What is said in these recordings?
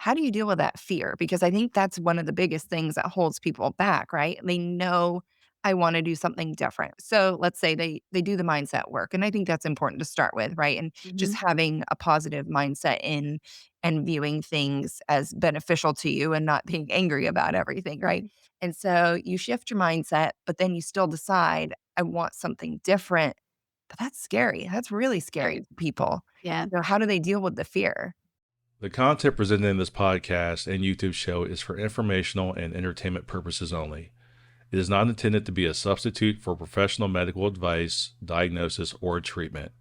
How do you deal with that fear? Because I think that's one of the biggest things that holds people back, right? They know I want to do something different. So let's say they do the mindset work. And I think that's important to start with, right? And just Mhm. having a positive mindset in and viewing things as beneficial to you and not being angry about everything, right? And so you shift your mindset, but then you still decide, I want something different. But that's scary. That's really scary Very. to people. Yeah. So how do they deal with the fear? The content presented in this podcast and YouTube show is for informational and entertainment purposes only. It is not intended to be a substitute for professional medical advice, diagnosis, or treatment.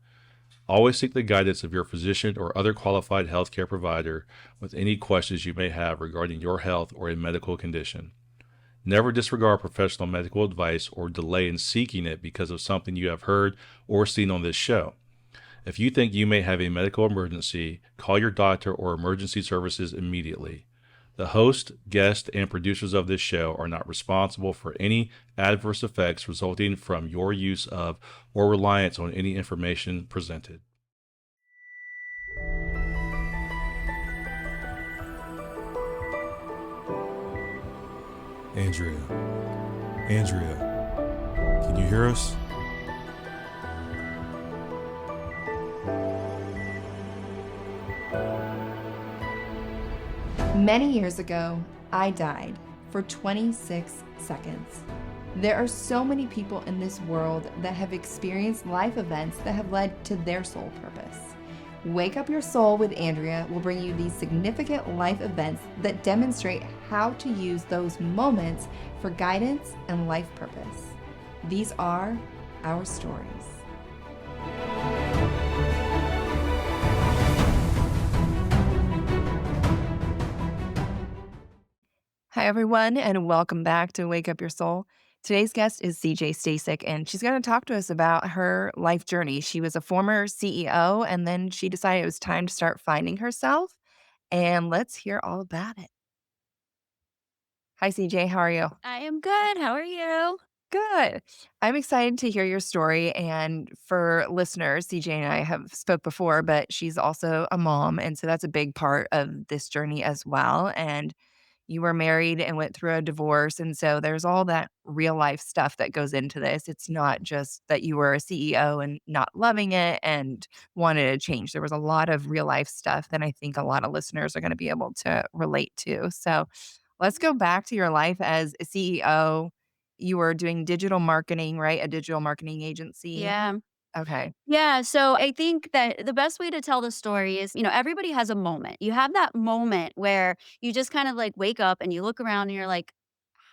Always seek the guidance of your physician or other qualified healthcare provider with any questions you may have regarding your health or a medical condition. Never disregard professional medical advice or delay in seeking it because of something you have heard or seen on this show. If you think you may have a medical emergency, call your doctor or emergency services immediately. The host, guest, and producers of this show are not responsible for any adverse effects resulting from your use of or reliance on any information presented. Andrea, Andrea, can you hear us? Many years ago, I died for 26 seconds. There are so many people in this world that have experienced life events that have led to their soul purpose. Wake Up Your Soul with Andrea will bring you these significant life events that demonstrate how to use those moments for guidance and life purpose. These are our stories. Hi, everyone, and welcome back to Wake Up Your Soul. Today's guest is CJ Stasik, and she's going to talk to us about her life journey. She was a former CEO, and then she decided it was time to start finding herself. And let's hear all about it. Hi, CJ. How are you? I am good. How are you? Good. I'm excited to hear your story. And for listeners, CJ and I have spoke before, but she's also a mom. And so that's a big part of this journey as well. And you were married and went through a divorce. And so there's all that real life stuff that goes into this. It's not just that you were a CEO and not loving it and wanted to change. There was a lot of real life stuff that I think a lot of listeners are going to be able to relate to. So let's go back to your life as a CEO. You were doing digital marketing, right? A digital marketing agency. Yeah. Okay. Yeah. So I think that the best way to tell the story is, everybody has a moment. You have that moment where you just kind of like wake up and you look around and you're like,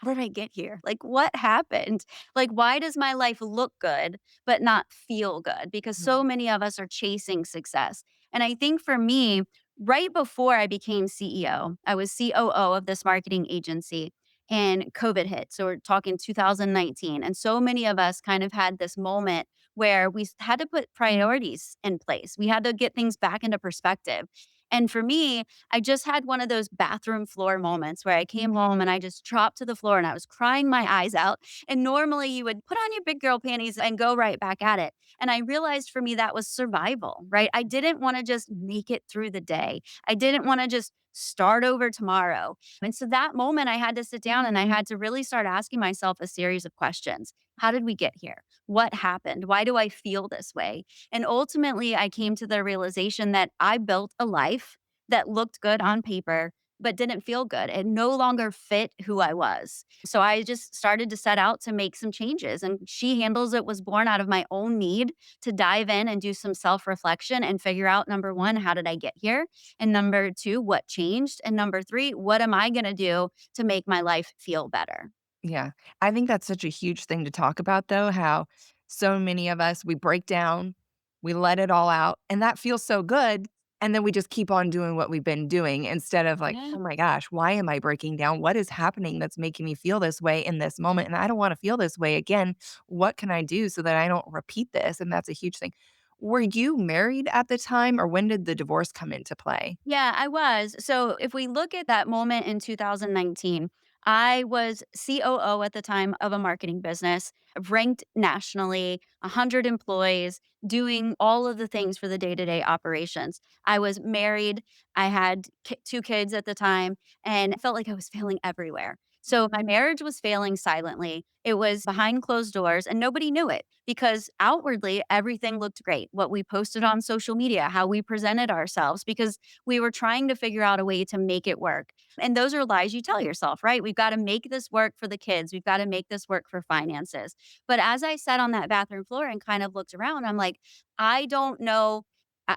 how did I get here? Like, what happened? Like, why does my life look good, but not feel good? Because so Mhm. many of us are chasing success. And I think for me, right before I became CEO, I was COO of this marketing agency and COVID hit. So we're talking 2019. And so many of us kind of had this moment where we had to put priorities in place. We had to get things back into perspective. And for me, I just had one of those bathroom floor moments where I came home and I just dropped to the floor and I was crying my eyes out. And normally you would put on your big girl panties and go right back at it. And I realized for me that was survival, right? I didn't want to just make it through the day. I didn't want to just start over tomorrow. And so that moment I had to sit down and I had to really start asking myself a series of questions. How did we get here? What happened? Why do I feel this way? And ultimately, I came to the realization that I built a life that looked good on paper, but didn't feel good. It no longer fit who I was. So I just started to set out to make some changes. And She Handles It was born out of my own need to dive in and do some self reflection and figure out number one, how did I get here? And number two, what changed? And number three, what am I going to do to make my life feel better? Yeah. I think that's such a huge thing to talk about though, how so many of us, we break down, we let it all out, and that feels so good. And then we just keep on doing what we've been doing instead of like, Yeah. oh my gosh, why am I breaking down? What is happening that's making me feel this way in this moment? And I don't want to feel this way again. What can I do so that I don't repeat this? And that's a huge thing. Were you married at the time or when did the divorce come into play? Yeah, I was. So if we look at that moment in 2019, I was COO at the time of a marketing business, ranked nationally, 100 employees, doing all of the things for the day to day operations. I was married. I had two kids at the time, and I felt like I was failing everywhere. So my marriage was failing silently. It was behind closed doors, and nobody knew it because outwardly everything looked great. What we posted on social media, how we presented ourselves, because we were trying to figure out a way to make it work. And those are lies you tell yourself, right? We've got to make this work for the kids. We've got to make this work for finances. But as I sat on that bathroom floor and kind of looked around, I'm like, I don't know.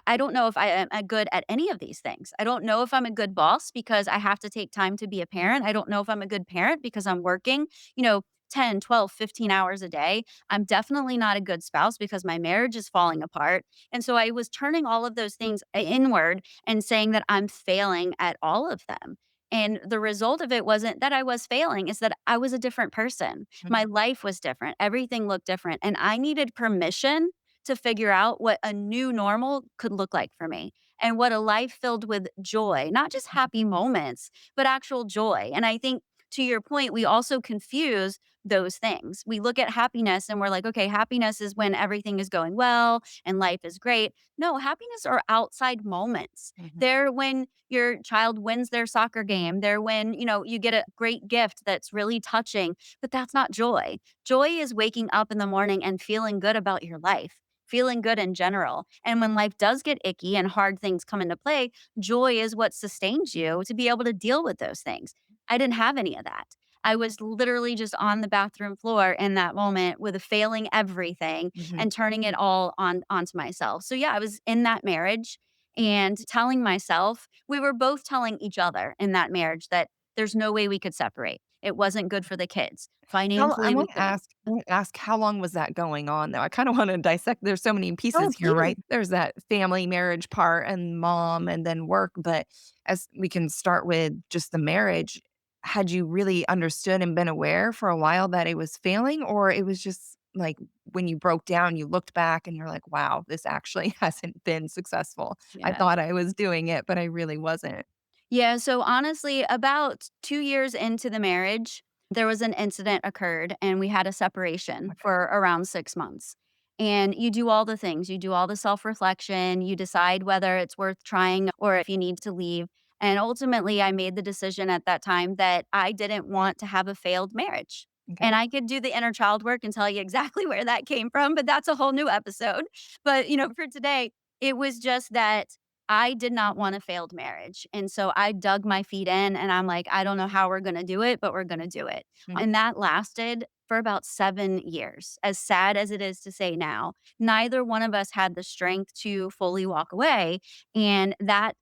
I don't know if I am good at any of these things. I don't know if I'm a good boss because I have to take time to be a parent. I don't know if I'm a good parent because I'm working, you know, 10, 12, 15 hours a day. I'm definitely not a good spouse because my marriage is falling apart. And so I was turning all of those things inward and saying that I'm failing at all of them. And the result of it wasn't that I was failing, is that I was a different person. My Mhm. life was different. Everything looked different. And I needed permission to figure out what a new normal could look like for me and what a life filled with joy, not just happy moments, but actual joy. And I think to your point, we also confuse those things. We look at happiness and we're like, okay, happiness is when everything is going well and life is great. No, happiness are outside moments. Mhm. They're when your child wins their soccer game. They're when, you get a great gift that's really touching, but that's not joy. Joy is waking up in the morning and feeling good about your life, feeling good in general. And when life does get icky and hard things come into play, joy is what sustains you to be able to deal with those things. I didn't have any of that. I was literally just on the bathroom floor in that moment with a failing everything Mhm. and turning it all onto myself. So yeah, I was in that marriage and telling myself, we were both telling each other in that marriage that there's no way we could separate. It wasn't good for the kids. How I Financially, we wanna couldn't. ask I wanna ask how long was that going on, though? I kinda wanna dissect there's so many Oh, pieces here, please. right? There's that family marriage part and mom and then work, but as we can start with just the marriage, had you really understood and been aware for a while that it was failing, or it was just, like, when you broke down, you looked back and you're like, "Wow, this actually hasn't been successful. I Yeah. thought I was doing it, but I really wasn't." Yeah, so honestly, about 2 years into the marriage, there was an incident occurred and we had a separation Okay. for around 6 months. And you do all the things, you do all the self-reflection, you decide whether it's worth trying or if you need to leave. And ultimately, I made the decision at that time that I didn't want to have a failed marriage. Okay. And I could do the inner child work and tell you exactly where that came from, but that's a whole new episode. But, for today, it was just that I did not want a failed marriage. And so I dug my feet in and I'm like, I don't know how we're going to do it, but we're going to do it. Mhm. And that lasted for about 7 years. As sad as it is to say now, neither one of us had the strength to fully walk away. And that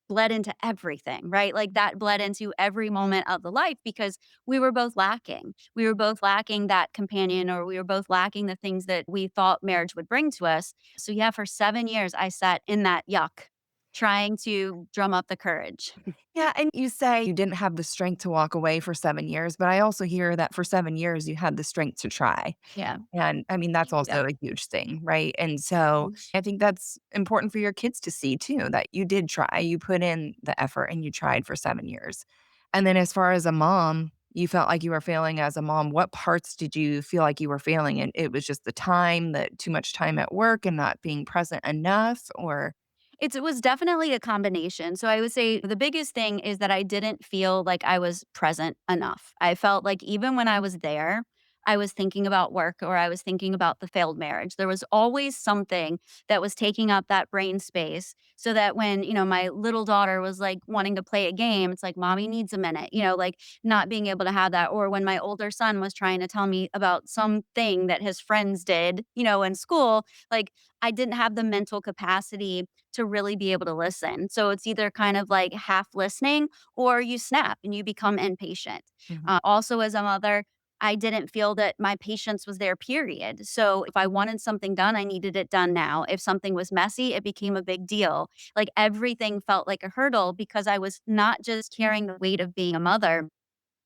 bled into everything, right? Like that bled into every moment of the life because we were both lacking. We were both lacking that companion, or we were both lacking the things that we thought marriage would bring to us. So, yeah, for 7 years, I sat in that yuck, trying to drum up the courage. Yeah, and you say you didn't have the strength to walk away for 7 years, but I also hear that for 7 years you had the strength to try. Yeah. And I mean, that's Yeah. also a huge thing, right? And so I think that's important for your kids to see too, that you did try, you put in the effort and you tried for 7 years. And then as far as a mom, you felt like you were failing as a mom. What parts did you feel like you were failing? And it was just the time, that too much time at work and not being present enough, or It was definitely a combination. So I would say the biggest thing is that I didn't feel like I was present enough. I felt like even when I was there, I was thinking about work or I was thinking about the failed marriage. There was always something that was taking up that brain space so that when, my little daughter was like wanting to play a game, it's like, mommy needs a minute, like not being able to have that. Or when my older son was trying to tell me about something that his friends did, in school, like I didn't have the mental capacity to really be able to listen. So it's either kind of like half listening or you snap and you become impatient. Mhm, Also, as a mother, I didn't feel that my patience was there, period. So if I wanted something done, I needed it done now. If something was messy, it became a big deal. Like everything felt like a hurdle because I was not just carrying the weight of being a mother,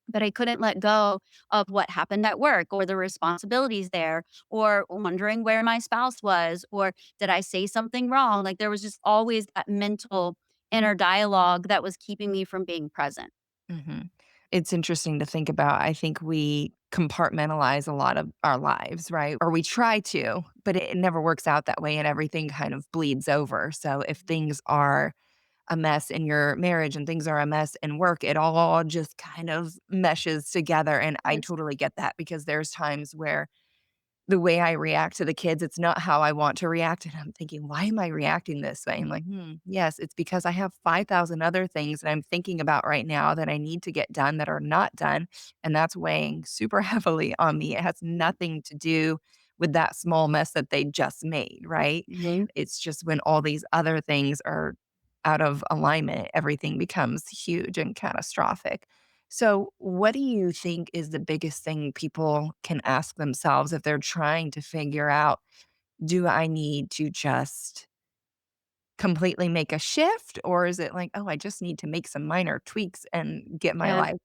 but I couldn't let go of what happened at work or the responsibilities there or wondering where my spouse was or did I say something wrong? Like there was just always that mental inner dialogue that was keeping me from being present. mhm. It's interesting to think about. I think we compartmentalize a lot of our lives, right? Or we try to, but it never works out that way and everything kind of bleeds over. So if things are a mess in your marriage and things are a mess in work, it all just kind of meshes together. And I Yes. totally get that because there's times where the way I react to the kids, it's not how I want to react, and I'm thinking, "Why am I reacting this way?" I'm like, yes, it's because I have 5,000 other things that I'm thinking about right now that I need to get done that are not done, and that's weighing super heavily on me. It has nothing to do with that small mess that they just made, right? Mhm. It's just when all these other things are out of alignment, everything becomes huge and catastrophic. So, what do you think is the biggest thing people can ask themselves if they're trying to figure out, do I need to just completely make a shift? Or is it like, oh, I just need to make some minor tweaks and get my Yeah. life,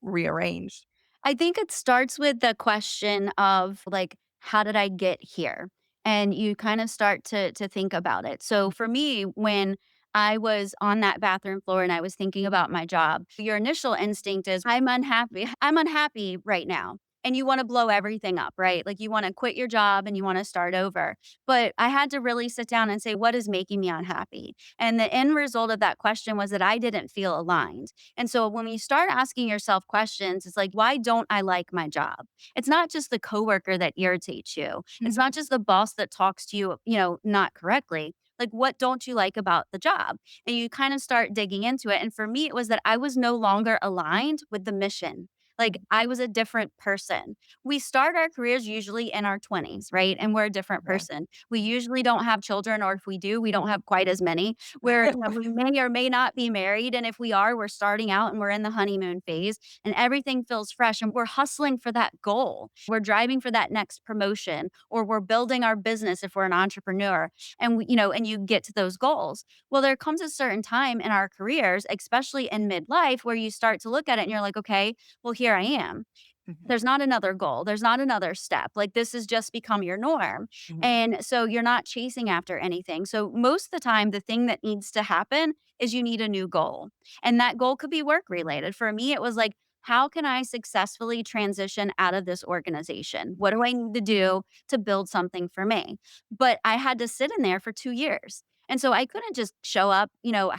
rearranged? I think it starts with the question of like, how did I get here? And you kind of start to think about it. So for me, when I was on that bathroom floor and I was thinking about my job, your initial instinct is, I'm unhappy. I'm unhappy right now. And you want to blow everything up, right? Like you want to quit your job and you want to start over. But I had to really sit down and say, what is making me unhappy? And the end result of that question was that I didn't feel aligned. And so when you start asking yourself questions, it's like, why don't I like my job? It's not just the coworker that irritates you. It's Mhm, not just the boss that talks to you, not correctly. Like, what don't you like about the job? And you kind of start digging into it. And for me, it was that I was no longer aligned with the mission. Like, I was a different person. We start our careers usually in our 20s, right? And we're a different yeah. person. We usually don't have children, or if we do, we don't have quite as many where we may or may not be married, and if we are, we're starting out and we're in the honeymoon phase and everything feels fresh and we're hustling for that goal. We're driving for that next promotion, or we're building our business if we're an entrepreneur, and and you get to those goals. Well, there comes a certain time in our careers, especially in midlife, where you start to look at it and you're like, okay, well, here I am. Mhm, There's not another goal. There's not another step. Like this has just become your norm. mhm, And so you're not chasing after anything. So most of the time, the thing that needs to happen is you need a new goal. And that goal could be work related. For me, it was like, how can I successfully transition out of this organization? What do I need to do to build something for me? But I had to sit in there for 2 years. And so I couldn't just show up,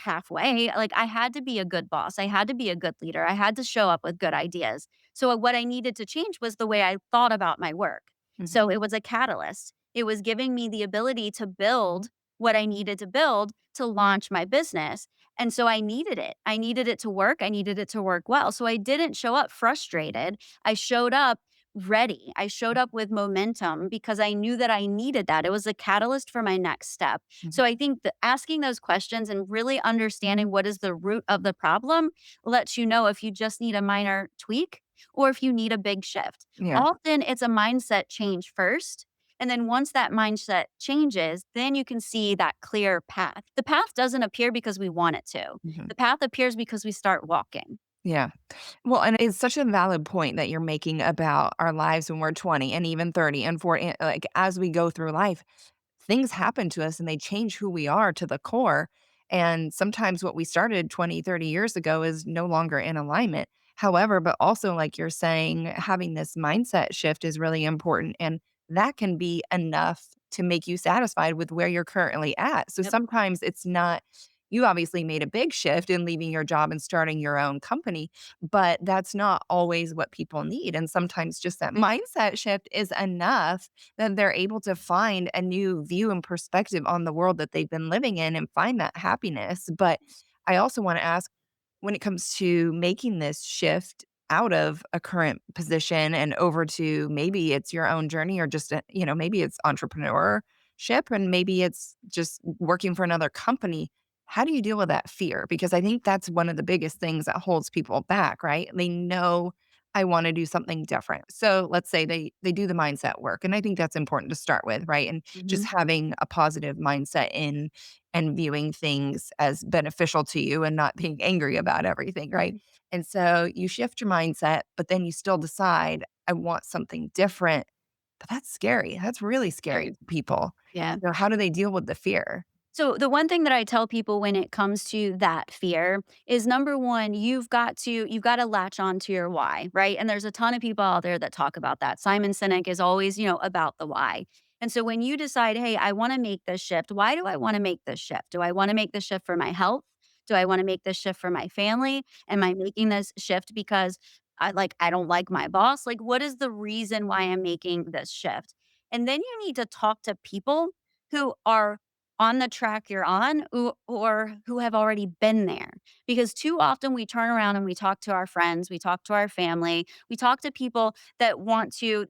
halfway. Like I had to be a good boss. I had to be a good leader. I had to show up with good ideas. So what I needed to change was the way I thought about my work. mhm, So it was a catalyst. It was giving me the ability to build what I needed to build to launch my business. And so I needed it. I needed it to work. I needed it to work well. So I didn't show up frustrated. I showed up ready. I showed up with momentum because I knew that I needed that. It was a catalyst for my next step. mhm. So I think that asking those questions and really understanding what is the root of the problem lets you know if you just need a minor tweak or if you need a big shift. Yeah, Often it's a mindset change first. And then once that mindset changes, then you can see that clear path. The path doesn't appear because we want it to. mhm, The path appears because we start walking. yeah. Well, and it's such a valid point that you're making about our lives when we're 20 and even 30 and 40, like, as we go through life, things happen to us and they change who we are to the core. And sometimes what we started 20, 30 years ago is no longer in alignment. However, but also, like you're saying, having this mindset shift is really important. And that can be enough to make you satisfied with where you're currently at. So Yep. sometimes it's not, you obviously made a big shift in leaving your job and starting your own company, but that's not always what people need. And sometimes just that mindset shift is enough then they're able to find a new view and perspective on the world that they've been living in and find that happiness. But I also want to ask when it comes to making this shift out of a current position and over to maybe it's your own journey or just, maybe it's entrepreneurship and maybe it's just working for another company. How do you deal with that fear? Because I think that's one of the biggest things that holds people back, right? They know I wanna do something different. So let's say they do the mindset work, and I think that's important to start with, right? And just Mhm. having a positive mindset in and viewing things as beneficial to you and not being angry about everything, right? And so you shift your mindset, but then you still decide, "I want something different." But that's scary. That's really scary Scary. to people. Yeah. So how do they deal with the fear? So the one thing that I tell people when it comes to that fear is number one, you've got to latch on to your why, right? And there's a ton of people out there that talk about that. Simon Sinek is always, about the why. And so when you decide, hey, I want to make this shift, why do I want to make this shift? Do I want to make this shift for my health? Do I want to make this shift for my family? Am I making this shift because I don't like my boss? Like what is the reason why I'm making this shift? And then you need to talk to people who are on the track you're on or who have already been there. Because too often we turn around and we talk to our friends, we talk to our family, we talk to people that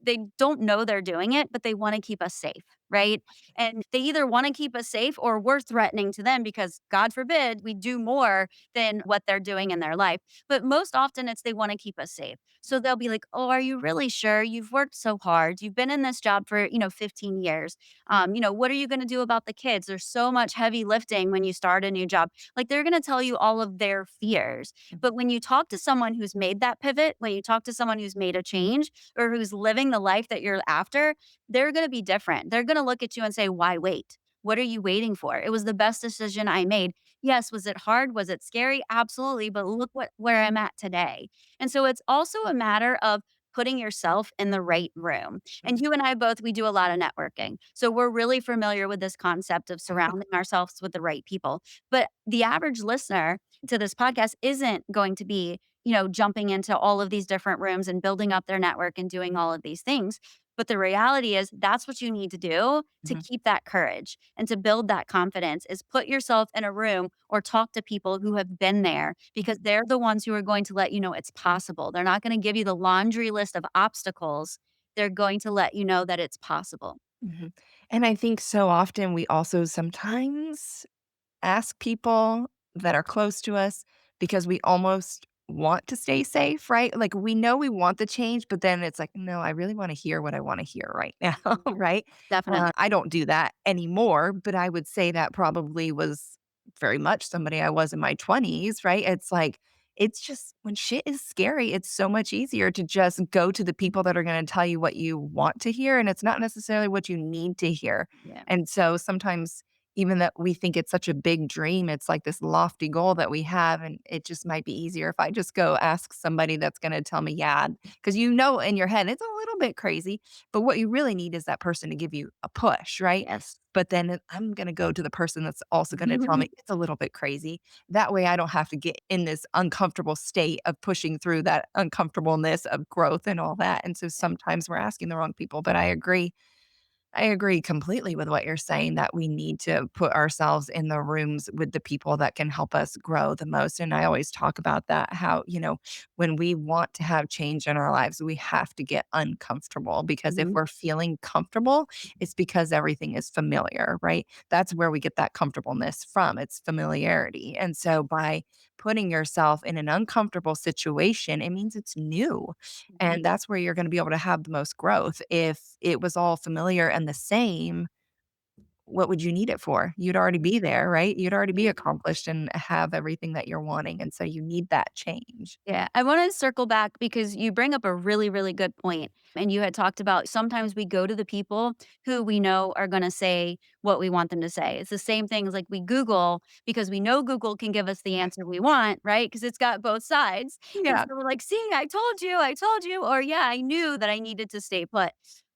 they don't know they're doing it, but they want to keep us safe, right? And they either want to keep us safe or we're threatening to them because God forbid we do more than what they're doing in their life. But most often it's they want to keep us safe. So they'll be like, "Oh, are you really sure? You've worked so hard. You've been in this job for, 15 years. What are you going to do about the kids? There's so much heavy lifting when you start a new job." Like they're going to tell you all of their fears. But when you talk to someone who's made that pivot, when you talk to someone who's made a change or who's living the life that you're after, they're going to be different. They're going to look at you and say, "Why wait? What are you waiting for? It was the best decision I made." Yes, was it hard? Was it scary? Absolutely, but look where I'm at today. And so it's also a matter of putting yourself in the right room. And you and I both, we do a lot of networking. So we're really familiar with this concept of surrounding ourselves with the right people. But the average listener to this podcast isn't going to be, jumping into all of these different rooms and building up their network and doing all of these things. But the reality is that's what you need to do to Mhm. keep that courage and to build that confidence is put yourself in a room or talk to people who have been there because they're the ones who are going to let you know it's possible. They're not going to give you the laundry list of obstacles. They're going to let you know that it's possible. Mhm. And I think so often we also sometimes ask people that are close to us because we almost want to stay safe, right? Like we know we want the change, but then it's like, no, I really want to hear what I want to hear right now, right? Definitely. I don't do that anymore, but I would say that probably was very much somebody I was in my 20s, right? It's like, it's just when shit is scary, it's so much easier to just go to the people that are going to tell you what you want to hear. And it's not necessarily what you need to hear. Yeah. And so sometimes even that we think it's such a big dream, it's like this lofty goal that we have, and it just might be easier if I just go ask somebody that's gonna tell me, "Yeah," because you know in your head it's a little bit crazy, but what you really need is that person to give you a push, right? Yes. But then I'm gonna go to the person that's also gonna tell me it's a little bit crazy. That way I don't have to get in this uncomfortable state of pushing through that uncomfortableness of growth and all that, and so sometimes we're asking the wrong people, but I agree completely with what you're saying that we need to put ourselves in the rooms with the people that can help us grow the most. And I always talk about that how, when we want to have change in our lives, we have to get uncomfortable because if Mhm. we're feeling comfortable, it's because everything is familiar, right? That's where we get that comfortableness from. It's familiarity. And so by putting yourself in an uncomfortable situation, it means it's new. Mhm. And that's where you're gonna be able to have the most growth. If it was all familiar and the same, what would you need it for? You'd already be there, right? You'd already be Yeah. accomplished and have everything that you're wanting, and so you need that change. Yeah, I wanna circle back because you bring up a really, really good point, and you had talked about sometimes we go to the people who we know are gonna say what we want them to say. It's the same thing as, like, we Google because we know Google can give us the answer we want, right? Because 'Cause it's got both sides, and so Yeah, we're like, "See, I told you," or, "Yeah, I knew that I needed to stay put."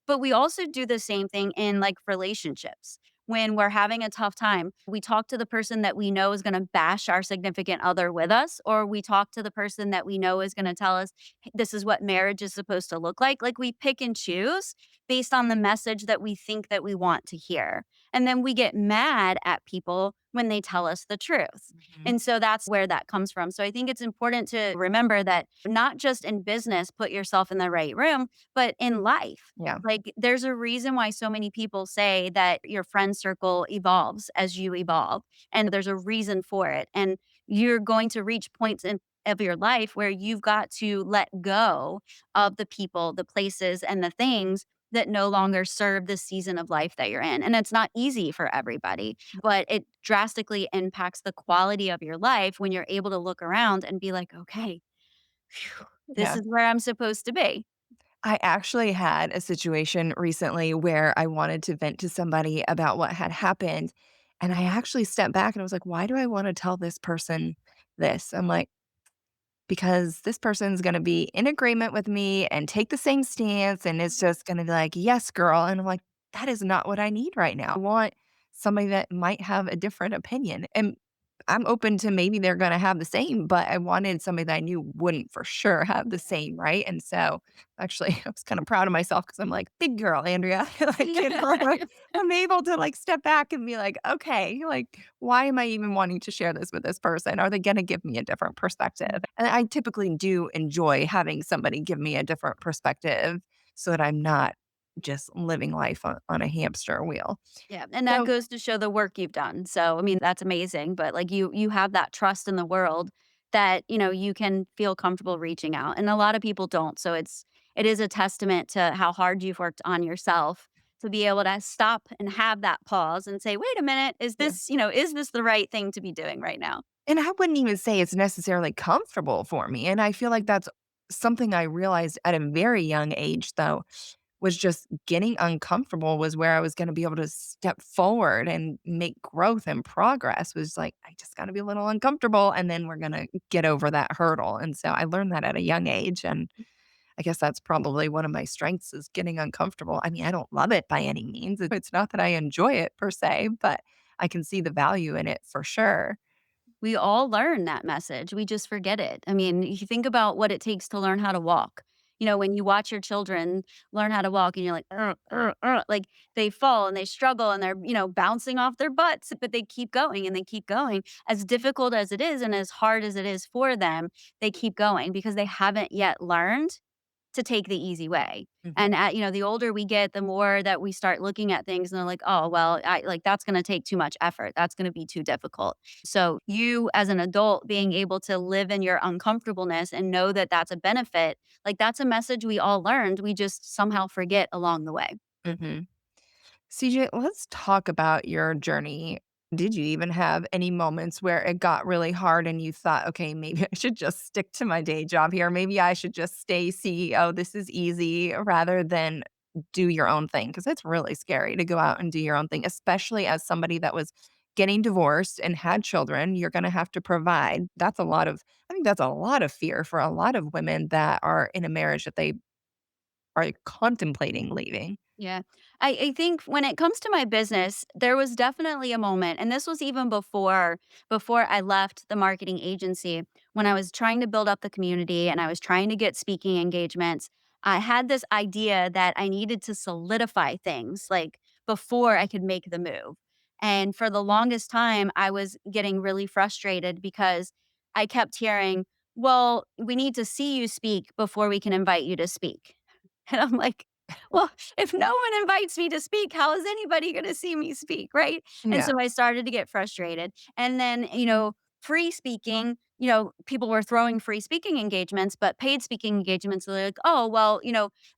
But we also do the same thing in, like, relationships. When we're having a tough time, we talk to the person that we know is gonna bash our significant other with us, or we talk to the person that we know is gonna tell us, "Hey, this is what marriage is supposed to look like." Like, we pick and choose based on the message that we think that we want to hear. And then we get mad at people when they tell us the truth. mhm, And so that's where that comes from. So I think it's important to remember that not just in business, put yourself in the right room, but in life. yeah, Like, there's a reason why so many people say that your friend circle evolves as you evolve, and there's a reason for it. And you're going to reach points of your life where you've got to let go of the people, the places, and the things that no longer serve the season of life that you're in. And it's not easy for everybody, but it drastically impacts the quality of your life when you're able to look around and be like, okay, phew, this yeah. is where I'm supposed to be. I actually had a situation recently where I wanted to vent to somebody about what had happened, And I actually stepped back and I was like, why do I want to tell this person this? I'm like, because this person's gonna be in agreement with me and take the same stance, and it's just gonna be like, "Yes, girl," and I'm like, "That is not what I need right now." I want somebody that might have a different opinion, and I'm open to maybe they're gonna have the same, but I wanted somebody that I knew wouldn't for sure have the same, right? And so, actually, I was kinda proud of myself because 'cause I'm like, "Big girl, Andrea." Like, I'm able to, like, step back and be like, "Okay, like, why am I even wanting to share this with this person? Are they gonna give me a different perspective?" And I typically do enjoy having somebody give me a different perspective so that I'm not just living life on a hamster wheel. Yeah, and that So goes to show the work you've done. So, I mean, that's amazing, but, like, you have that trust in the world that, you can feel comfortable reaching out, and a lot of people don't. So it is a testament to how hard you've worked on yourself to be able to stop and have that pause and say, "Wait a minute, yeah. is this the right thing to be doing right now?" And I wouldn't even say it's necessarily comfortable for me, and I feel like that's something I realized at a very young age, though, was just getting uncomfortable was where I was gonna be able to step forward and make growth and progress was like, I just gotta be a little uncomfortable, and then we're gonna get over that hurdle, and so I learned that at a young age, and I guess that's probably one of my strengths is getting uncomfortable. I mean, I don't love it by any means. It's not that I enjoy it per se, but I can see the value in it for sure. We all learn that message. We just forget it. I mean, you think about what it takes to learn how to walk. When you watch your children learn how to walk and you're like, like they fall and they struggle and they're, bouncing off their butts, but they keep going and they keep going. As difficult as it is and as hard as it is for them, they keep going because they haven't yet learned to take the easy way. Mhm, And the older we get, the more that we start looking at things and they're like, oh, well, that's going to take too much effort. That's going to be too difficult. So you as an adult being able to live in your uncomfortableness and know that that's a benefit, like that's a message we all learned. We just somehow forget along the way. mhm. CJ, let's talk about your journey. Did you even have any moments where it got really hard and you thought, okay, maybe I should just stick to my day job here. Maybe I should just stay CEO. This is easy rather than do your own thing. Cause it's really scary to go out and do your own thing, especially as somebody that was getting divorced and had children. You're going to have to provide. I think that's a lot of fear for a lot of women that are in a marriage that they are contemplating leaving. Yeah. I think when it comes to my business, there was definitely a moment, and this was even before I left the marketing agency, when I was trying to build up the community and I was trying to get speaking engagements. I had this idea that I needed to solidify things like before I could make the move. And for the longest time, I was getting really frustrated because I kept hearing, well, we need to see you speak before we can invite you to speak. And I'm like, well, if no one invites me to speak, how is anybody gonna see me speak, right? And Yeah. so I started to get frustrated. And then, free speaking, people were throwing free speaking engagements, but paid speaking engagements are like, oh, well,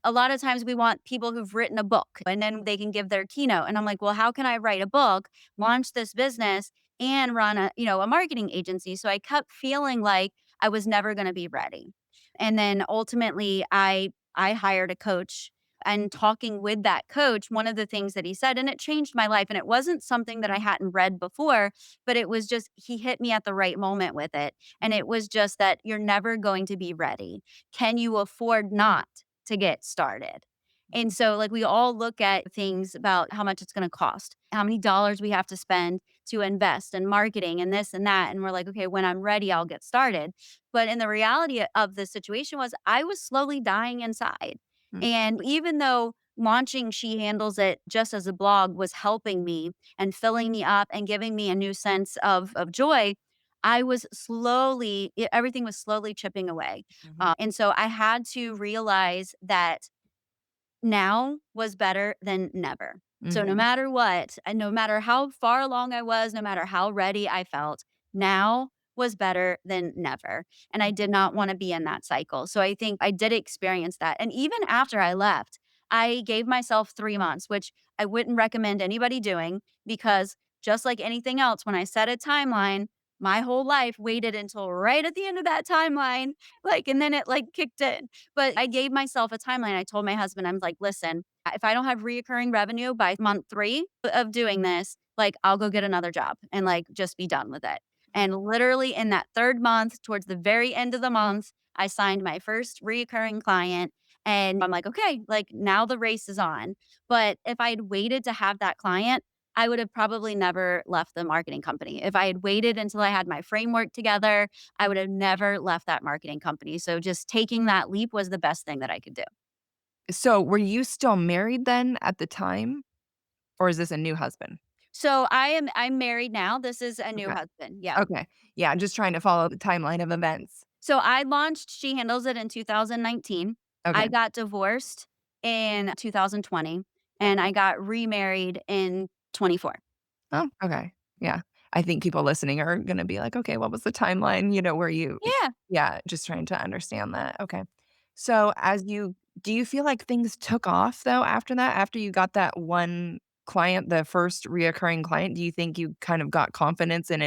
a lot of times we want people who've written a book and then they can give their keynote. And I'm like, well, how can I write a book, launch this business, and run a marketing agency? So I kept feeling like I was never gonna be ready. And then ultimately I hired a coach, and talking with that coach, one of the things that he said, and it changed my life. And it wasn't something that I hadn't read before, but it was just, he hit me at the right moment with it. And it was just that you're never going to be ready. Can you afford not to get started? And so, like, we all look at things about how much it's going to cost, how many dollars we have to spend to invest in marketing and this and that. And we're like, okay, when I'm ready, I'll get started. But in the reality of the situation was I was slowly dying inside. Mm, And even though launching She Handles It just as a blog was helping me and filling me up and giving me a new sense of joy, everything was slowly chipping away. mhm, And so I had to realize that now was better than never. So no mhm, matter what, and no matter how far along I was, no matter how ready I felt, now was better than never. And I did not want to be in that cycle. So I think I did experience that. And even after I left, I gave myself 3 months, which I wouldn't recommend anybody doing because just like anything else, when I set a timeline, my whole life waited until right at the end of that timeline, and then it kicked in. But I gave myself a timeline. I told my husband, I'm like, listen, if I don't have reoccurring revenue by month 3 of doing this, like, I'll go get another job and like just be done with it. And literally in that third month, towards the very end of the month, I signed my first reoccurring client. And I'm like, okay, like now the race is on. But if I'd waited to have that client, I would have probably never left the marketing company. If I had waited until I had my framework together, I would have never left that marketing company. So just taking that leap was the best thing that I could do. So, were you still married then at the time, or is this a new husband? So I'm married now. This is a new Okay. husband. Yeah. Okay. Yeah, I'm just trying to follow the timeline of events. So I launched She Handles It in 2019. I Okay. got divorced in 2020 and I got remarried in 24. Oh, okay. Yeah. I think people listening are gonna be like, "Okay, what was the timeline?" Where you Yeah. yeah, just trying to understand that. Okay. So, do you feel like things took off though after that? After you got that one client, the first reoccurring client, do you think you kind of got confidence and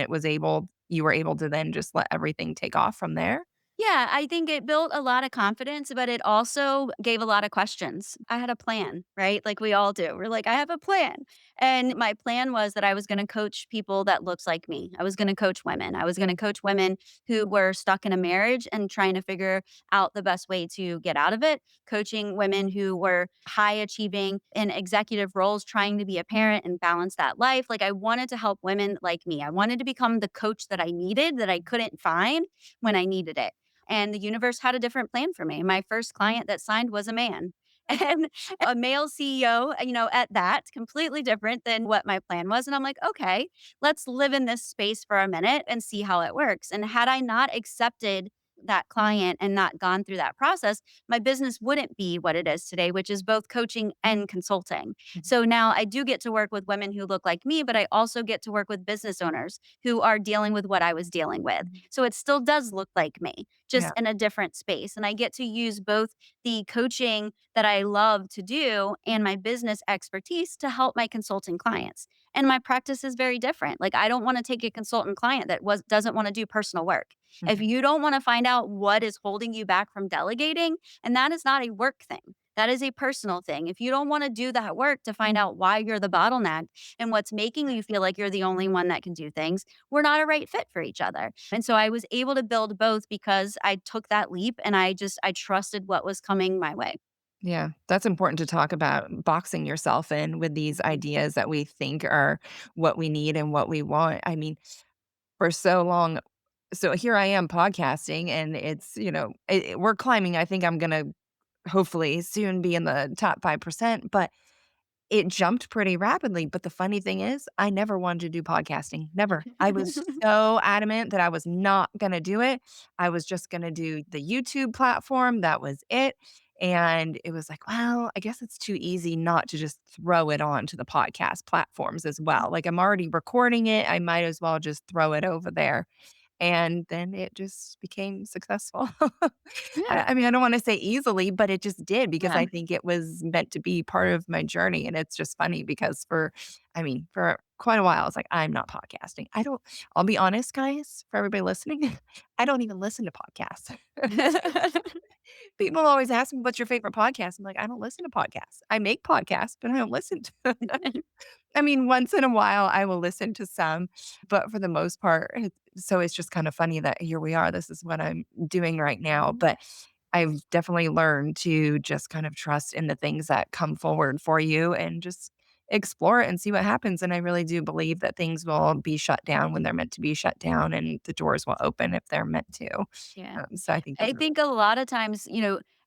you were able to then just let everything take off from there? Yeah, I think it built a lot of confidence, but it also gave a lot of questions. I had a plan, right? Like we all do. We're like, I have a plan. And my plan was that I was going to coach people that looks like me. I was going to coach women. I was going to coach women who were stuck in a marriage and trying to figure out the best way to get out of it. Coaching women who were high achieving in executive roles, trying to be a parent and balance that life. Like I wanted to help women like me. I wanted to become the coach that I needed that I couldn't find when I needed it. And the universe had a different plan for me. My first client that signed was a man. And a male CEO, at that, completely different than what my plan was. And I'm like, okay, let's live in this space for a minute and see how it works. And had I not accepted that client and not gone through that process, my business wouldn't be what it is today, which is both coaching and consulting. So now I do get to work with women who look like me, but I also get to work with business owners who are dealing with what I was dealing with. So it still does look like me, just Yeah. in a different space. And I get to use both the coaching that I love to do and my business expertise to help my consulting clients. And my practice is very different. Like I don't want to take a consultant client that doesn't want to do personal work. If Mhm. you don't want to find out what is holding you back from delegating, and that is not a work thing. That is a personal thing. If you don't want to do that work to find out why you're the bottleneck and what's making you feel like you're the only one that can do things, we're not a right fit for each other. And so I was able to build both because I took that leap and I trusted what was coming my way. Yeah, that's important to talk about boxing yourself in with these ideas that we think are what we need and what we want. I mean, for so long so here I am podcasting and we're climbing. I think I'm gonna hopefully soon be in the top 5%, but it jumped pretty rapidly, but the funny thing is, I never wanted to do podcasting, never. I was so adamant that I was not gonna do it. I was just gonna do the YouTube platform, that was it, and it was like, well, I guess it's too easy not to just throw it on to the podcast platforms as well. Like, I'm already recording it, I might as well just throw it over there. And then it just became successful. Yeah. I mean, I don't wanna say easily, but it just did because Yeah. I think it was meant to be part of my journey, and it's just funny because for quite a while, I was like, "I'm not podcasting." I'll be honest, guys, for everybody listening, I don't even listen to podcasts. People always ask me, "What's your favorite podcast?" I'm like, "I don't listen to podcasts. I make podcasts, but I don't listen to." I mean, once in a while, I will listen to some, but for the most part, it's just kind of funny that here we are. This is what I'm doing right now. But I've definitely learned to just kind of trust in the things that come forward for you and just explore it and see what happens. And I really do believe that things will be shut down when they're meant to be shut down, and the doors will open if they're meant to. Yeah. So I think I those are think a lot of times,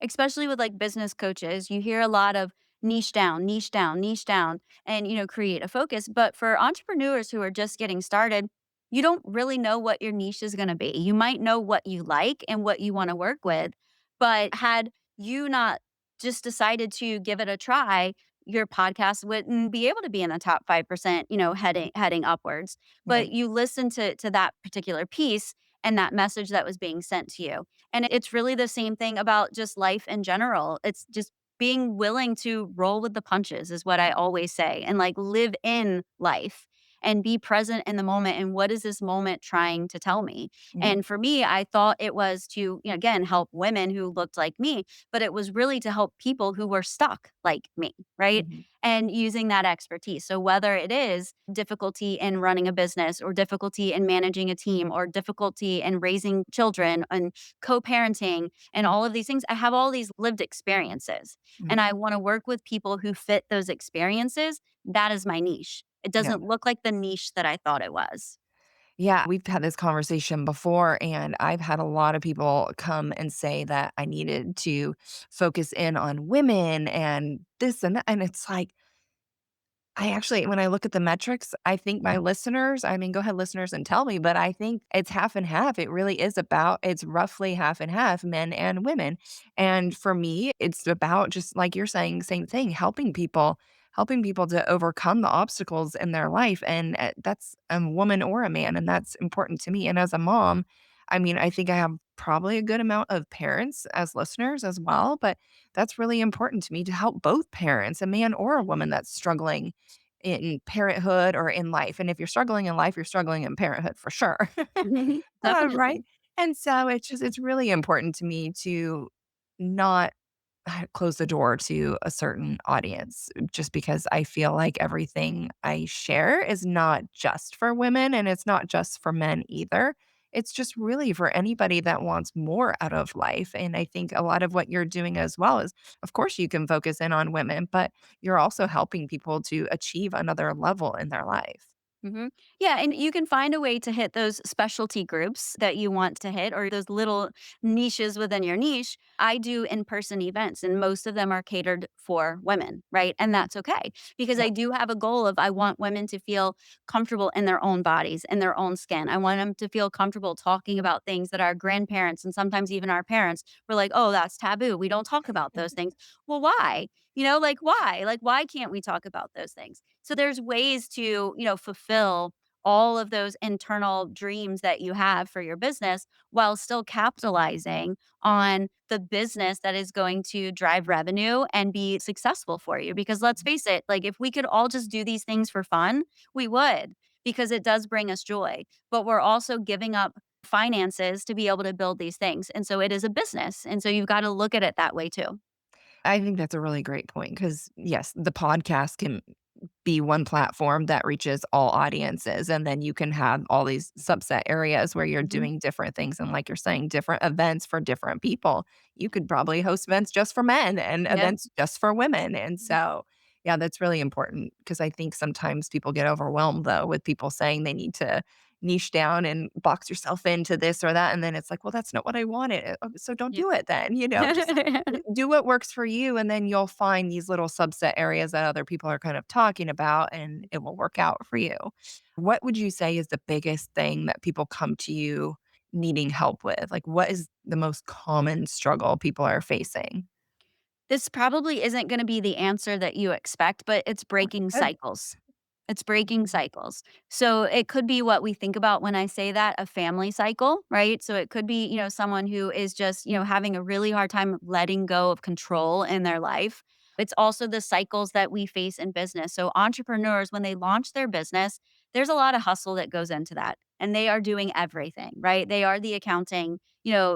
especially with like business coaches, you hear a lot of niche down, niche down, niche down, and, create a focus. But for entrepreneurs who are just getting started, you don't really know what your niche is going to be. You might know what you like and what you want to work with. But had you not just decided to give it a try, your podcast wouldn't be able to be in the top 5%, heading upwards. right. But you listen to that particular piece and that message that was being sent to you. And it's really the same thing about just life in general. It's just being willing to roll with the punches is what I always say and like live in life. and be present in the moment. And what is this moment trying to tell me? Mhm, And for me, I thought it was to, again, help women who looked like me, but it was really to help people who were stuck like me, right? mhm. And using that expertise. So whether it is difficulty in running a business or difficulty in managing a team or difficulty in raising children and co-parenting and all of these things, I have all these lived experiences Mhm. and I want to work with people who fit those experiences. That is my niche. It Yeah. doesn't look like the niche that I thought it was. Yeah, we've had this conversation before, and I've had a lot of people come and say that I needed to focus in on women and this and that, and it's like, I actually when I look at the metrics, I think my listeners I mean, go ahead, listeners, and tell me, but I think it's half and half. It really is about it's roughly half and half, men and women. And for me, it's about just like you're saying, same thing, helping people to overcome the obstacles in their life. And that's a woman or a man. And that's important to me. And as a mom, I mean, I think I have probably a good amount of parents as listeners as well, but that's really important to me to help both parents, a man or a woman that's struggling in parenthood or in life. And if you're struggling in life, you're struggling in parenthood for sure. Right? Definitely. And so it's really important to me to not close the door to a certain audience just because I feel like everything I share is not just for women and it's not just for men either. It's just really for anybody that wants more out of life. And I think a lot of what you're doing as well is, of course, you can focus in on women, but you're also helping people to achieve another level in their life. hmm Yeah, and you can find a way to hit those specialty groups that you want to hit or those little niches within your niche. I do in person events, and most of them are catered for women, right? And that's okay because Yeah. I do have a goal of I want women to feel comfortable in their own bodies, in their own skin. I want them to feel comfortable talking about things that our grandparents and sometimes even our parents were like, oh, that's taboo. We don't talk about those things. Well, why? Like why? Like why can't we talk about those things? So there's ways to, fulfill all of those internal dreams that you have for your business while still capitalizing on the business that is going to drive revenue and be successful for you. Because let's face it, like if we could all just do these things for fun, we would because it does bring us joy. But we're also giving up finances to be able to build these things. And so it is a business. And so you've got to look at it that way too. I think that's a really great point because, yes, the podcast can be one platform that reaches all audiences, and then you can have all these subset areas where you're Mhm. doing different things, and like you're saying, different events for different people. You could probably host events just for men and Yep. events just for women, and so, yeah, that's really important because I think sometimes people get overwhelmed, though, with people saying they need to niche down and box yourself into this or that, and then it's like, "Well, that's not what I wanted." So don't Yep. do it then, just do what works for you, and then you'll find these little subset areas that other people are kind of talking about, and it will work out for you. What would you say is the biggest thing that people come to you needing help with? Like, what is the most common struggle people are facing? This probably isn't gonna be the answer that you expect, but it's breaking Good. cycles. It's breaking cycles. So it could be what we think about when I say that, a family cycle, right? So it could be, someone who is just, having a really hard time letting go of control in their life. It's also the cycles that we face in business. So entrepreneurs, when they launch their business, there's a lot of hustle that goes into that. And they are doing everything, right? They are the accounting,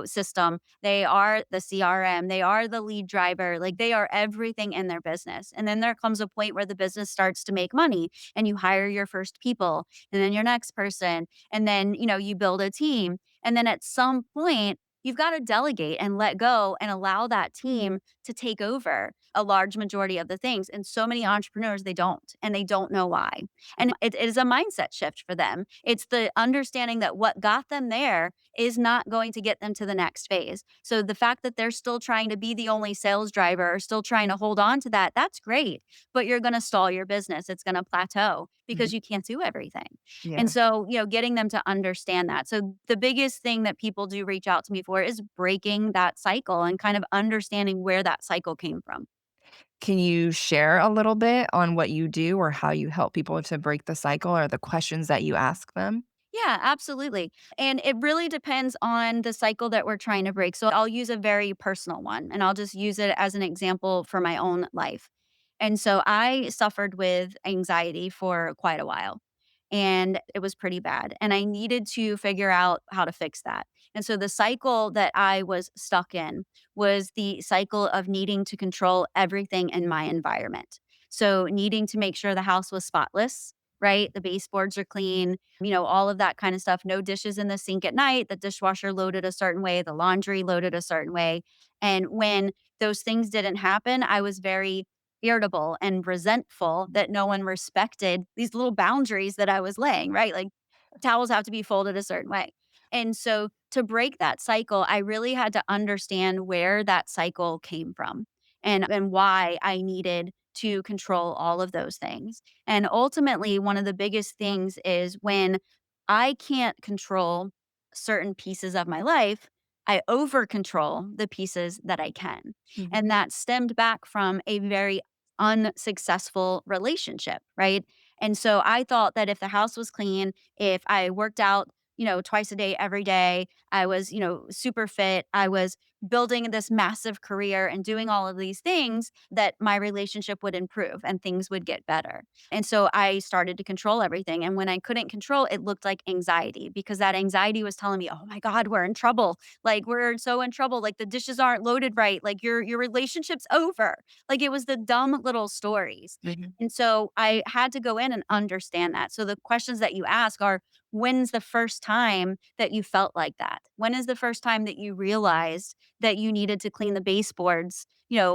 system. They are the CRM. They are the lead driver. Like they are everything in their business. And then there comes a point where the business starts to make money and you hire your first people and then your next person. And then, you build a team. And then at some point, you've got to delegate and let go and allow that team to take over a large majority of the things. And so many entrepreneurs, they don't, and they don't know why. And it is a mindset shift for them. It's the understanding that what got them there is not going to get them to the next phase. So the fact that they're still trying to be the only sales driver or still trying to hold on to that, that's great. But you're going to stall your business. It's going to plateau Mhm. because you can't do everything. And Yeah. so, getting them to understand that. So the biggest thing that people do reach out to me for is breaking that cycle and kind of understanding where that cycle came from. Can you share a little bit on what you do or how you help people to break the cycle or the questions that you ask them? Yeah, absolutely. And it really depends on the cycle that we're trying to break. So I'll use a very personal one and I'll just use it as an example for my own life. And so I suffered with anxiety for quite a while. and it was pretty bad. And I needed to figure out how to fix that. And so the cycle that I was stuck in was the cycle of needing to control everything in my environment. So needing to make sure the house was spotless, right? The baseboards are clean, all of that kind of stuff. No dishes in the sink at night, the dishwasher loaded a certain way, the laundry loaded a certain way. And when those things didn't happen, I was very irritable and resentful that no one respected these little boundaries that I was laying, right? Like towels have to be folded a certain way. And so to break that cycle, I really had to understand where that cycle came from and why I needed to control all of those things. And ultimately, one of the biggest things is when I can't control certain pieces of my life, I over control the pieces that I can. Mhm. And that stemmed back from a very unsuccessful relationship, right? And so I thought that if the house was clean, if I worked out, twice a day, every day, I was, super fit, I was building this massive career and doing all of these things, that my relationship would improve and things would get better. And so I started to control everything. And when I couldn't control, it looked like anxiety because that anxiety was telling me, oh my God, we're in trouble. Like we're so in trouble. Like the dishes aren't loaded right. Like your relationship's over. Like it was the dumb little stories. Mhm. And so I had to go in and understand that. So the questions that you ask are, when's the first time that you felt like that? When is the first time that you realized that you needed to clean the baseboards,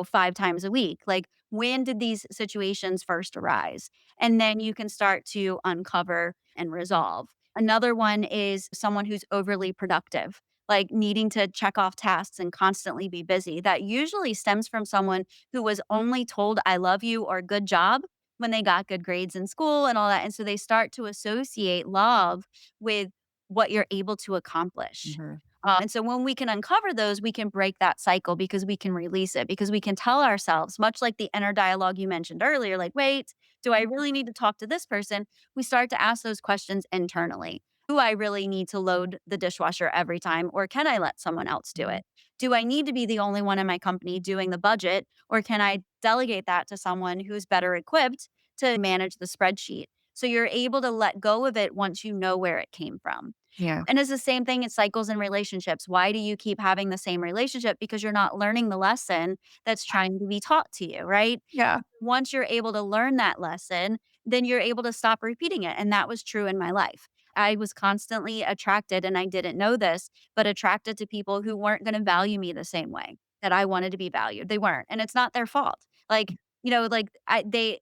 5 times a week? Like, when did these situations first arise? And then you can start to uncover and resolve. Another one is someone who's overly productive, like needing to check off tasks and constantly be busy. That usually stems from someone who was only told, I love you or good job when they got good grades in school and all that. And so they start to associate love with what you're able to accomplish. Mhm. And so when we can uncover those, we can break that cycle because we can release it, because we can tell ourselves, much like the inner dialogue you mentioned earlier, like, wait, do I really need to talk to this person? We start to ask those questions internally. Do I really need to load the dishwasher every time, or can I let someone else do Mhm. it? Do I need to be the only one in my company doing the budget, or can I delegate that to someone who's better equipped to manage the spreadsheet? So you're able to let go of it once you know where it came from. Yeah. And it's the same thing in cycles and relationships. Why do you keep having the same relationship? Because you're not learning the lesson that's trying to be taught to you, right? Yeah. Once you're able to learn that lesson, then you're able to stop repeating it. And that was true in my life. I was constantly attracted, and I didn't know this, but attracted to people who weren't going to value me the same way that I wanted to be valued. They weren't. And it's not their fault. Like, they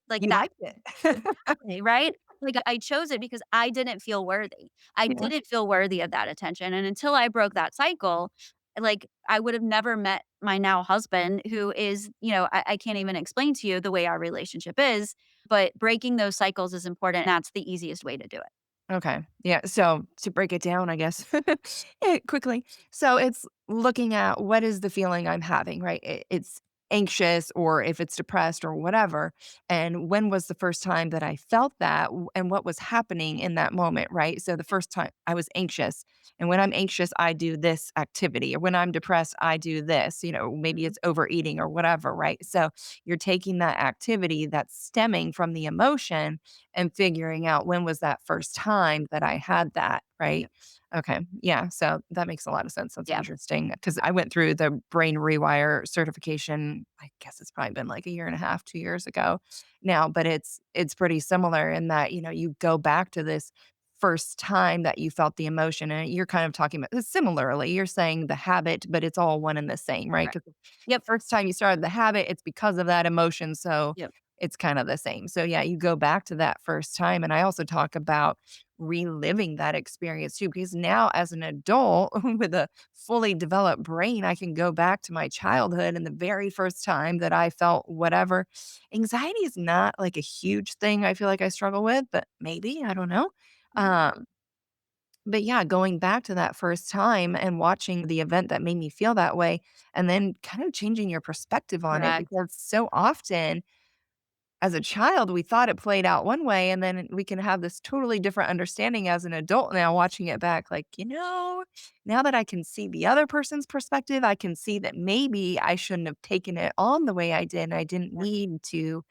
like You that. liked it. Exactly, right? Like, I chose it because I didn't feel worthy. I Yeah. didn't feel worthy of that attention, and until I broke that cycle, like, I would have never met my now husband who is, I can't even explain to you the way our relationship is, but breaking those cycles is important, and that's the easiest way to do it. Okay. Yeah. So to break it down, I guess, quickly. So it's looking at what is the feeling I'm having, right? It's anxious or if it's depressed or whatever. And when was the first time that I felt that and what was happening in that moment, right? So the first time I was anxious. And when I'm anxious, I do this activity. Or when I'm depressed, I do this. Maybe Mhm. it's overeating or whatever, right? So you're taking that activity that's stemming from the emotion and figuring out when was that first time that I had that, right? Yep. Okay. Yeah. So that makes a lot of sense. That's Yeah. interesting because I went through the brain rewire certification. I guess it's probably been like a year and a half, 2 years ago now, but it's pretty similar in that, you go back to this first time that you felt the emotion and you're kind of talking about similarly, you're saying the habit, but it's all one and the same, right? Correct. Because Yep. first time you started the habit, it's because of that emotion. So Yep. it's kind of the same. So yeah, you go back to that first time. And I also talk about reliving that experience too, because now as an adult with a fully developed brain, I can go back to my childhood and the very first time that I felt whatever. Anxiety is not like a huge thing I feel like I struggle with, but maybe, I don't know. Um, but yeah, going back to that first time and watching the event that made me feel that way, and then kind of changing your perspective on it Correct. because so often as a child, we thought it played out one way, and then we can have this totally different understanding as an adult now watching it back. Like, now that I can see the other person's perspective, I can see that maybe I shouldn't have taken it on the way I did. And I didn't Yeah. need to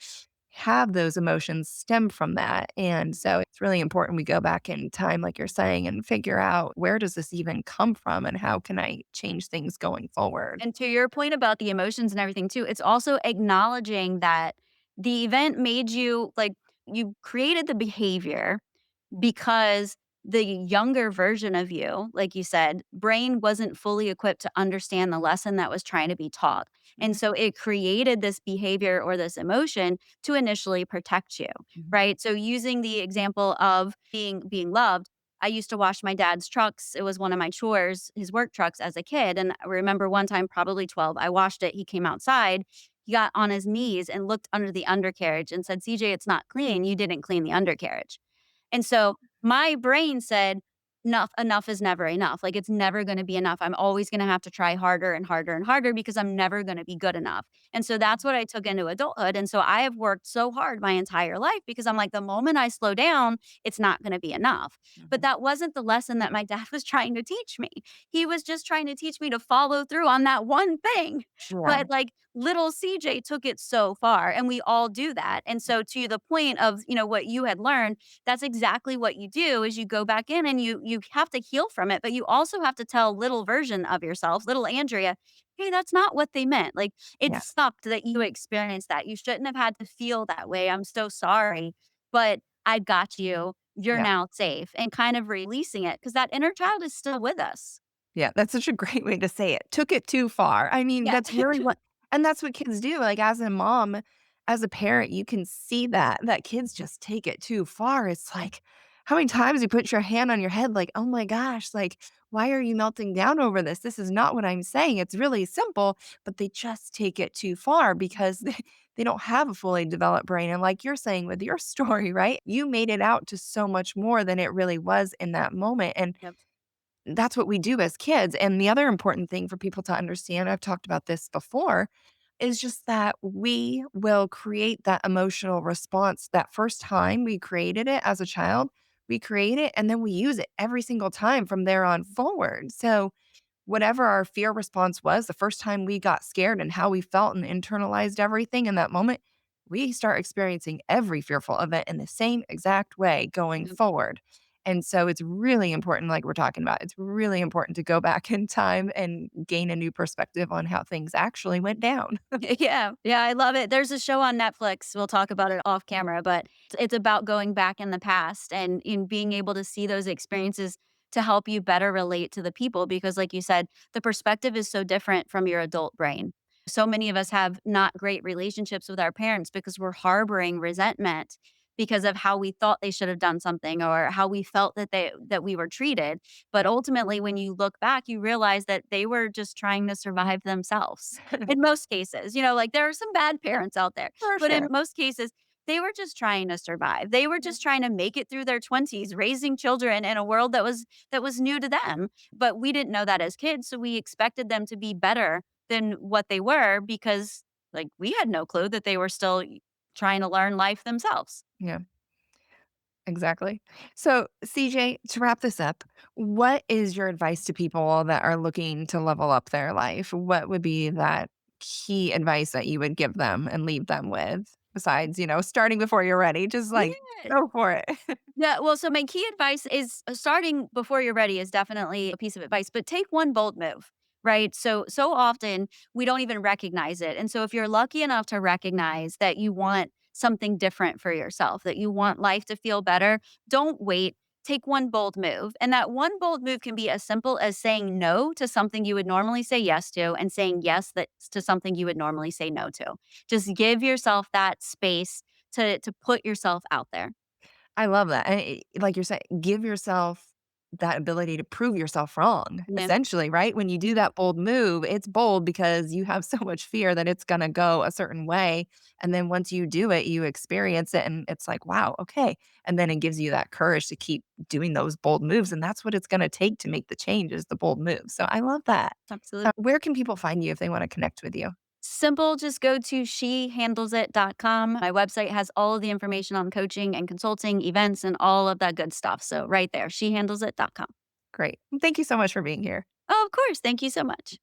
have those emotions stem from that. And so it's really important we go back in time, like you're saying, and figure out where does this even come from and how can I change things going forward? And to your point about the emotions and everything too, it's also acknowledging that the event made you like you created the behavior because the younger version of you, like you said, brain wasn't fully equipped to understand the lesson that was trying to be taught. And Mhm, so it created this behavior or this emotion to initially protect you, mhm. right? So using the example of being loved, I used to wash my dad's trucks. It was one of my chores, his work trucks as a kid. And I remember one time, probably 12, I washed it. He came outside. He got on his knees and looked under the undercarriage and said, CJ, it's not clean. You didn't clean the undercarriage. And so my brain said, enough is never enough. Like it's never going to be enough. I'm always going to have to try harder and harder and harder because I'm never going to be good enough. And so that's what I took into adulthood. And so I have worked so hard my entire life because I'm like, the moment I slow down, it's not going to be enough. But Mhm. that wasn't the lesson that my dad was trying to teach me. He was just trying to teach me to follow through on that one thing. Yeah. But like little CJ took it so far and we all do that. And so to the point of, what you had learned, that's exactly what you do is you go back in and you have to heal from it, but you also have to tell little version of yourself, little Andrea, hey, that's not what they meant. Like it Yeah. sucked that you experienced that. You shouldn't have had to feel that way. I'm so sorry, but I got you. You're Yeah. now safe and kind of releasing it because that inner child is still with us. Yeah, that's such a great way to say it. Took it too far. I mean, Yeah. that's really what and that's what kids do. Like, as a mom, as a parent, you can see that kids just take it too far. It's like, how many times you put your hand on your head like, "Oh my gosh, like, why are you melting down over this? This is not what I'm saying. It's really simple," but they just take it too far because they don't have a fully developed brain, and like you're saying with your story, right? You made it out to so much more than it really was in that moment, and Yep. that's what we do as kids. And the other important thing for people to understand, I've talked about this before, is just that we will create that emotional response that first time we created it as a child. We create it and then we use it every single time from there on forward. So whatever our fear response was the first time we got scared and how we felt and internalized everything in that moment, we start experiencing every fearful event in the same exact way going Yep. forward. And so it's really important, like we're talking about, it's really important to go back in time and gain a new perspective on how things actually went down. Yeah. Yeah, I love it. There's a show on Netflix, we'll talk about it off camera, but it's about going back in the past and in being able to see those experiences to help you better relate to the people because like you said, the perspective is so different from your adult brain. So many of us have not great relationships with our parents because we're harboring resentment because of how we thought they should have done something or how we felt that we were treated. But ultimately when you look back, you realize that they were just trying to survive themselves in most cases. Like there are some bad parents out there, For but in sure. most cases, they were just trying to survive. They were Yeah. just trying to make it through their 20s, raising children in a world that was new to them. But we didn't know that as kids, so we expected them to be better than what they were because like we had no clue that they were still trying to learn life themselves. Yeah. Exactly. So, CJ, to wrap this up, what is your advice to people that are looking to level up their life? What would be that key advice that you would give them and leave them with besides, starting before you're ready? Just like Yeah. go for it. Yeah, well, so my key advice is starting before you're ready is definitely a piece of advice, but take one bold move, right? So often we don't even recognize it. And so if you're lucky enough to recognize that you want something different for yourself, that you want life to feel better, don't wait. Take one bold move. And that one bold move can be as simple as saying no to something you would normally say yes to and saying yes to something you would normally say no to. Just give yourself that space to put yourself out there. I love that. And like you're saying, give yourself that ability to prove yourself wrong, Yeah, essentially, right? When you do that bold move, it's bold because you have so much fear that it's going to go a certain way. And then once you do it, you experience it and it's like, wow, okay. And then it gives you that courage to keep doing those bold moves. And that's what it's going to take to make the change is the bold move. So I love that. absolutely. Where can people find you if they want to connect with you? Simple, just go to shehandlesit.com. My website has all of the information on coaching and consulting, events, and all of that good stuff. So right there, shehandlesit.com. Great. Thank you so much for being here. Oh, of course. Thank you so much.